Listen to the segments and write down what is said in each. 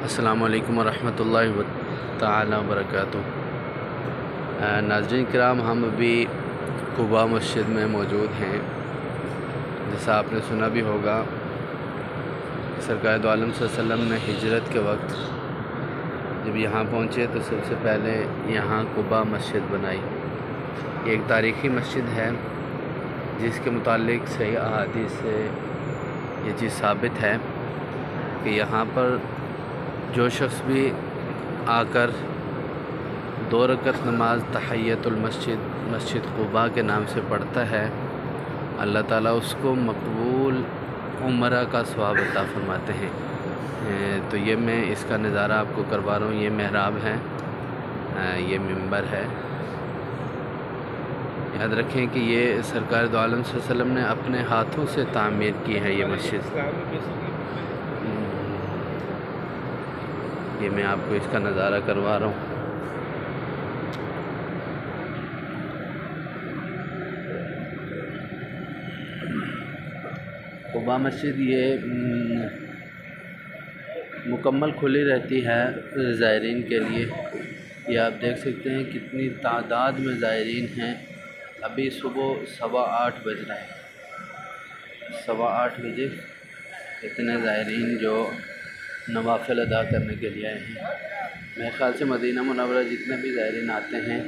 अस्सलामु अलैकुम वरहमतुल्लाहि तआला वबरकातुहू। नाज़रीन किराम, हम अभी कुबा मस्जिद में मौजूद हैं। जैसा आपने सुना भी होगा, सरकार दो आलम सल्लल्लाहु अलैहि वसल्लम ने हिजरत के वक्त जब यहाँ पहुँचे तो सबसे पहले यहाँ कुबा मस्जिद बनाई। एक तारीख़ी मस्जिद है जिसके मुतालिक सही अहादीस से ये चीज़ साबित है कि यहाँ पर जो शख्स भी आकर 2 रकत नमाज तहियतुल मस्जिद कुबा के नाम से पढ़ता है, अल्लाह ताला उसको मकबूल उम्रा का सवाब अता फरमाते हैं। तो ये मैं इसका नज़ारा आपको करवा रहा हूँ। ये मेहराब है, ये मिंबर है। याद रखें कि ये सरकार दो आलम सल्लल्लाहु अलैहि वसल्लम ने अपने हाथों से तामीर की है ये मस्जिद। ये मैं आपको इसका नज़ारा करवा रहा हूँ। कुबा मस्जिद ये मुकम्मल खुली रहती है ज़ायरीन के लिए। ये आप देख सकते हैं कितनी तादाद में ज़ायरीन हैं। अभी सुबह 8:15 बज रहे हैं। 8:15 बजे इतने ज़ायरीन जो नवाफ़िल अदा करने के लिए आए हैं। मेरे ख़्याल से मदीना मुनव्वरा जितने भी ज़ायरीन आते हैं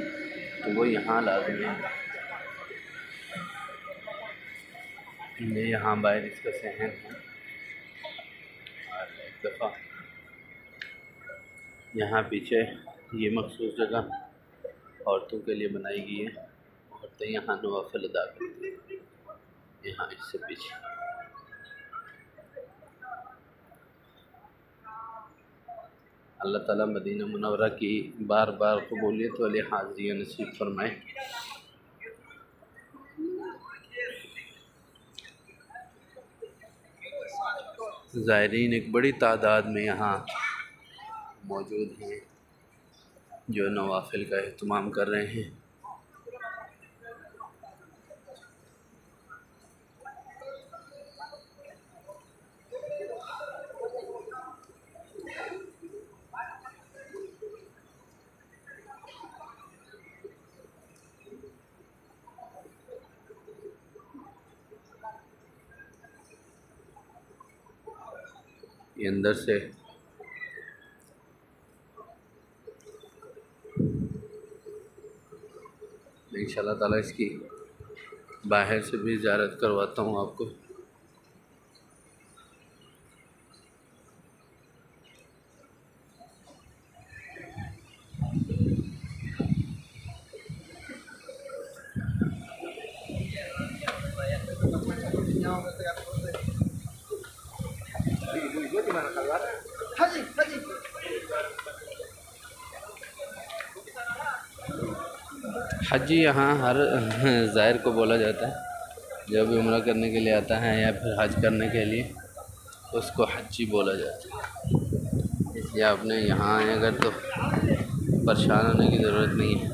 तो वो यहाँ लाज़मी है। ये यहाँ बाहर इसका सहन है। और एक दफ़ा यहाँ पीछे ये मखसूस जगह औरतों के लिए बनाई गई है। औरतें यहाँ नवाफ़िल अदा करती हैं। यहाँ इससे पीछे अल्लाह ताला मदीना मुनव्वरा की बार बार कबूलियत वाली हाज़िरियाँ नसीब फरमाए। ज़ायरीन एक बड़ी तादाद में यहाँ मौजूद हैं जो नवाफ़िल का एहतमाम कर रहे हैं। ये अंदर से इंशाअल्लाह ताला इसकी बाहर से भी ज़ियारत करवाता हूँ आपको। हज यहाँ हर ज़ायर को बोला जाता है। जब भी उम्रा करने के लिए आता है या फिर हज करने के लिए उसको हज्जी बोला जाता है। इसलिए आपने यहाँ आए अगर तो परेशान होने की ज़रूरत नहीं है।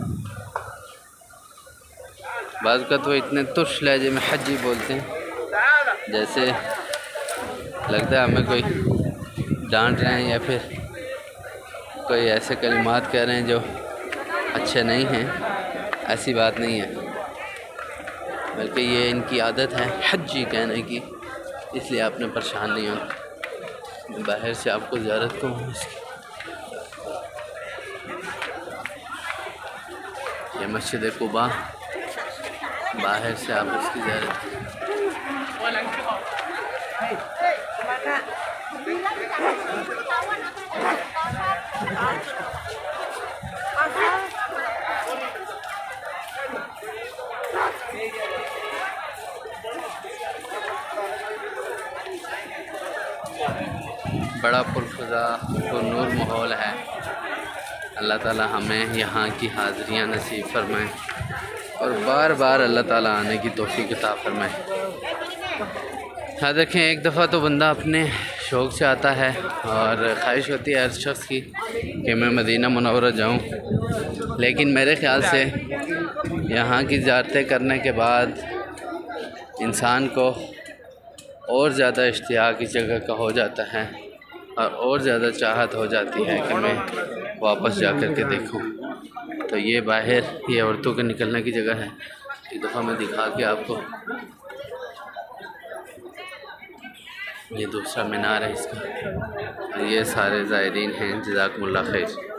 बाज़ का तो इतने तुर्श लहजे में हज्जी बोलते हैं जैसे लगता है हमें कोई डांट रहे हैं या फिर कोई ऐसे कलिमात कह रहे हैं जो अच्छे नहीं हैं। ऐसी बात नहीं है, बल्कि ये इनकी आदत है हज्जी कहने की। इसलिए आपने परेशान नहीं होना। बाहर से आपको ज़ियारत को ये मस्जिद कुबा, बाहर से आप इसकी ज़ियारत बड़ा पुरफ़ज़ा पुरनूर माहौल है। अल्लाह ताला हमें यहाँ की हाज़िरियाँ नसीब फरमाएँ और बार बार अल्लाह ताला आने की तौफ़ीक़ अता फरमाए। हाँ देखें, एक दफ़ा तो बंदा अपने शौक़ से आता है और ख्वाहिश होती है हर शख्स की कि मैं मदीना मुनव्वरा जाऊँ, लेकिन मेरे ख़्याल से यहाँ की ज़ियारतें करने के बाद इंसान को और ज़्यादा इश्तियाक़ इस जगह का हो जाता है और ज़्यादा चाहत हो जाती है कि मैं वापस जा कर के देखूँ। तो ये बाहर ये औरतों के निकलने की जगह है, एक दफ़ा मैं दिखा के आपको। ये दूसरा मीनार है इसका। ये सारे ज़ायरीन हैं, जज़ाकुमुल्लाह खैर।